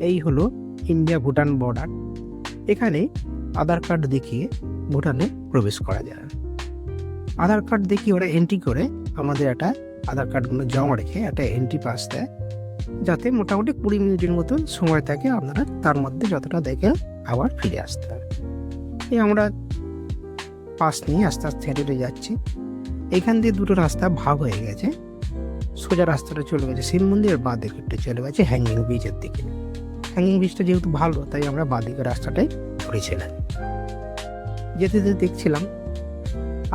এই হলো India Bhutan border. এখানে আধার কার্ড দেখিয়ে ভুটানে প্রবেশ করা যায়। আধার কার্ড দেখিয়ে ওরা এন্ট্রি করে আমাদের একটা আধার কার্ডগুলো জমা রেখে একটা এন্ট্রি পাস দেয়, যাতে মোটামুটি 20 মিনিটের মতন সময় থাকে, আপনারা তার মধ্যে যতটা দেখে আবার ফিরে আসতে হবে। এই আমরা পাস নিয়ে আস্তে আস্তে হেঁটে যাচ্ছি। এখান দিয়ে দুটো রাস্তা ভাগ হয়ে গেছে। সোজা রাস্তাটা চলে গেছে শিব মন্দিরের, বাঁ দিকে চলে গেছে হ্যাঙ্গিং ব্রিজের দিকে। হ্যাঙ্গিং ব্রিজটা যেহেতু ভালো, তাই আমরা বাঁ দিকের রাস্তাটাই ধরেছিলাম। যেতে যেতে দেখছিলাম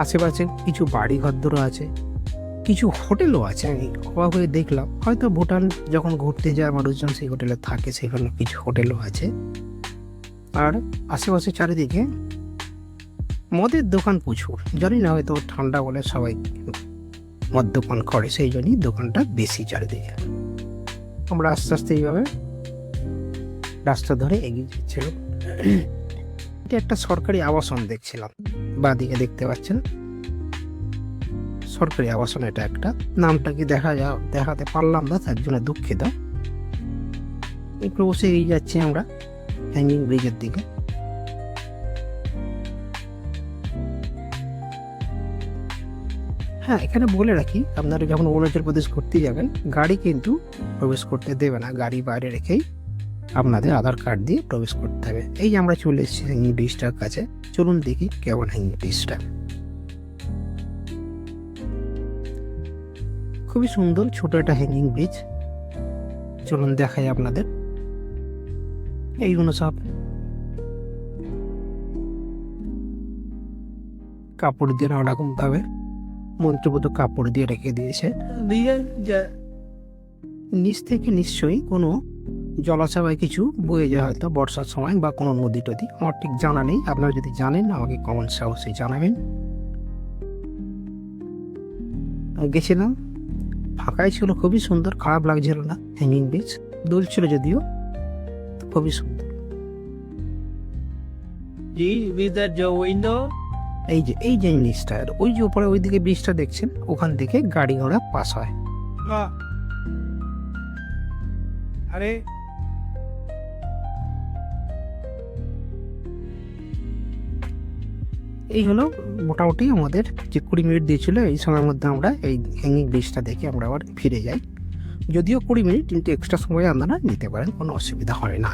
আশেপাশে কিছু বাড়ি ঘরদোরও আছে, কিছু হোটেলও আছে। আমি অবাক হয়ে দেখলাম, হয়তো ভুটান যখন ঘুরতে যায় মানুষজন সেই হোটেলে থাকে, সেখানে কিছু হোটেলও আছে। আর আশেপাশে চারিদিকে মদের দোকান প্রচুর। জানি না, হয়তো ঠান্ডা বলে সবাই মদ দোকান করে, সেই জন্যই দোকানটা বেশি চারিদিকে। আমরা আস্তে আস্তে এইভাবে রাস্তা ধরে এগিয়ে যাচ্ছিলাম। এটা একটা সরকারি আবাসন দেখছিলাম, বাঁদিকে দেখতে পাচ্ছেন সরকারি আবাসন। এটা একটা, নামটা কি দেখাতে পারলাম না, তার জন্য দুঃখিত। একটু বসে এগিয়ে যাচ্ছি আমরা হ্যাঙ্গিং ব্রিজের দিকে। হ্যাঁ, এখানে বলে রাখি, আপনারা যখন অরুণাচল প্রদেশ ঘুরতে যাবেন, গাড়ি কিন্তু প্রবেশ করতে দেবে না। গাড়ি বাইরে রেখেই আপনাদের আধার কার্ড দিয়ে প্রবেশ করতে হবে। এই যে আমরা চলে এসেছি হ্যাঙ্গিং ব্রিজটার কাছে। চলুন দেখি কেমন হ্যাঙ্গিং ব্রিজটা। খুবই সুন্দর ছোট একটা হ্যাঙ্গিং ব্রিজ। চলুন দেখাই আপনাদের। এইগুলো সব কাপড় দিয়ে ওরকম ভাবে মন্ত্রবোধ কাপড় দিয়ে রেখে দিয়েছে। নিচ থেকে নিশ্চয়ই কোনো জলাশয় কিছু বয়ে যায়, হয়তো বর্ষার সময়, বা কোনো নদী টদী। আমার ঠিক জানা নেই, আপনারা যদি জানেন আমাকে কমেন্ট অবশ্যই জানাবেন। গেছিলাম, ফাঁকাই ছিল, খুবই সুন্দর, খারাপ লাগছিল না। হ্যাঙ্গিং ব্রিজ দোল ছিল যদিও, খুবই সুন্দর। এই যে জিনিসটা, ওই যে উপরে ওইদিকে ব্রিজটা দেখছেন, ওখান থেকে গাড়ি ঘোড়া পাস হয়। আরে এই হলো মোটামুটি আমাদের যে 20 মিনিট দিয়েছিল, এই সময়ের মধ্যে আমরা এই হ্যাঙ্গিং ব্রিজটা দেখে আমরা আবার ফিরে যাই। যদিও 20 মিনিট, কিন্তু এক্সট্রা সময় আপনারা নিতে পারেন, কোনো অসুবিধা হয় না।